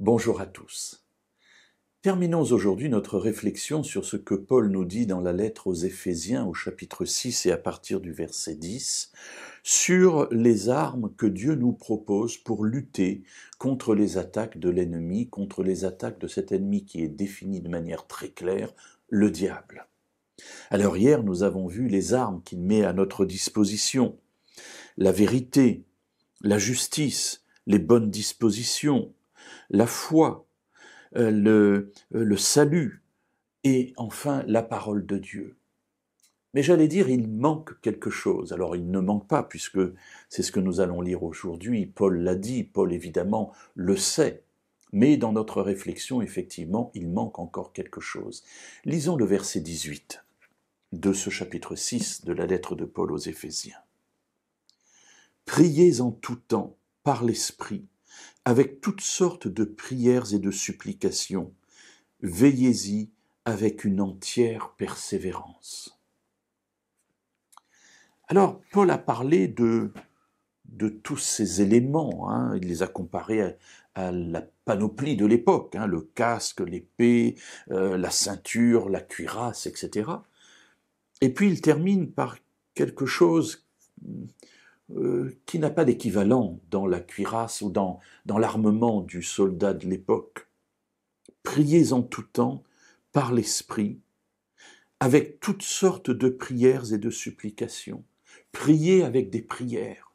Bonjour à tous. Terminons aujourd'hui notre réflexion sur ce que Paul nous dit dans la lettre aux Éphésiens au chapitre 6 et à partir du verset 10, sur les armes que Dieu nous propose pour lutter contre les attaques de l'ennemi, contre les attaques de cet ennemi qui est défini de manière très claire, le diable. Alors hier, nous avons vu les armes qu'il met à notre disposition, la vérité, la justice, les bonnes dispositions, la foi, le salut et enfin la parole de Dieu. Mais j'allais dire, il manque quelque chose. Alors il ne manque pas, puisque c'est ce que nous allons lire aujourd'hui. Paul l'a dit, Paul évidemment le sait. Mais dans notre réflexion, effectivement, il manque encore quelque chose. Lisons le verset 18 de ce chapitre 6 de la lettre de Paul aux Éphésiens. « Priez en tout temps, par l'Esprit, avec toutes sortes de prières et de supplications. Veillez-y avec une entière persévérance. » Alors, Paul a parlé de tous ces éléments, il les a comparés à la panoplie de l'époque, le casque, l'épée, la ceinture, la cuirasse, etc. Et puis il termine par quelque chose qui n'a pas d'équivalent dans la cuirasse ou dans l'armement du soldat de l'époque. Priez en tout temps, par l'Esprit, avec toutes sortes de prières et de supplications. Priez avec des prières.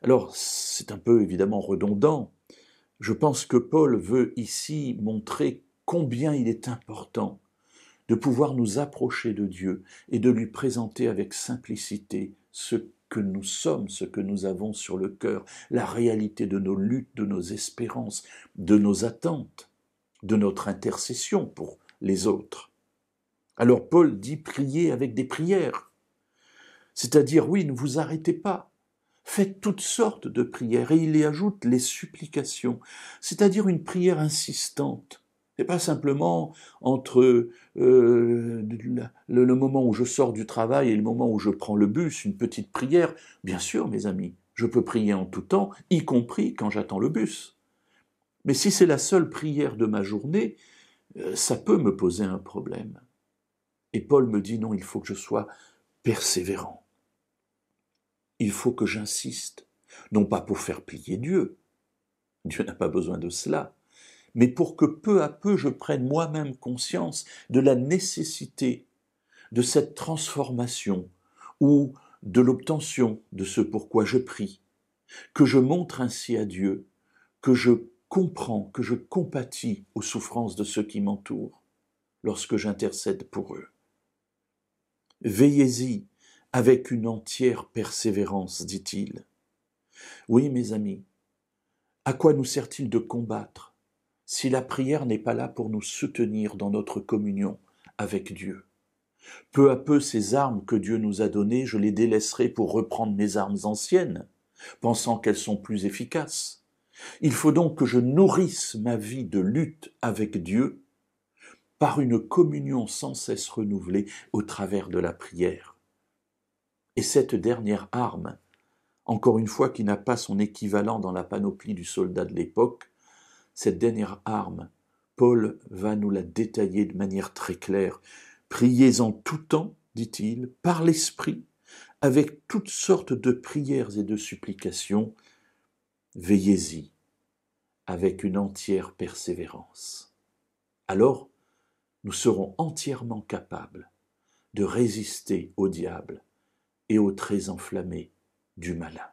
Alors, c'est un peu évidemment redondant. Je pense que Paul veut ici montrer combien il est important de pouvoir nous approcher de Dieu et de lui présenter avec simplicité ce que nous sommes, ce que nous avons sur le cœur, la réalité de nos luttes, de nos espérances, de nos attentes, de notre intercession pour les autres. Alors Paul dit priez avec des prières, c'est-à-dire oui, ne vous arrêtez pas, faites toutes sortes de prières, et il y ajoute les supplications, c'est-à-dire une prière insistante. C'est pas simplement entre le moment où je sors du travail et le moment où je prends le bus, une petite prière. Bien sûr, mes amis, je peux prier en tout temps, y compris quand j'attends le bus. Mais si c'est la seule prière de ma journée, ça peut me poser un problème. Et Paul me dit non, il faut que je sois persévérant. Il faut que j'insiste, non pas pour faire plier Dieu. Dieu n'a pas besoin de cela. Mais pour que peu à peu je prenne moi-même conscience de la nécessité de cette transformation ou de l'obtention de ce pourquoi je prie, que je montre ainsi à Dieu, que je comprends, que je compatis aux souffrances de ceux qui m'entourent lorsque j'intercède pour eux. Veillez-y avec une entière persévérance, dit-il. Oui, mes amis, à quoi nous sert-il de combattre si la prière n'est pas là pour nous soutenir dans notre communion avec Dieu? Peu à peu, ces armes que Dieu nous a données, je les délaisserai pour reprendre mes armes anciennes, pensant qu'elles sont plus efficaces. Il faut donc que je nourrisse ma vie de lutte avec Dieu par une communion sans cesse renouvelée au travers de la prière. Et cette dernière arme, encore une fois qui n'a pas son équivalent dans la panoplie du soldat de l'époque, cette dernière arme, Paul va nous la détailler de manière très claire. Priez en tout temps, dit-il, par l'Esprit, avec toutes sortes de prières et de supplications. Veillez-y avec une entière persévérance. Alors, nous serons entièrement capables de résister au diable et aux traits enflammés du malin.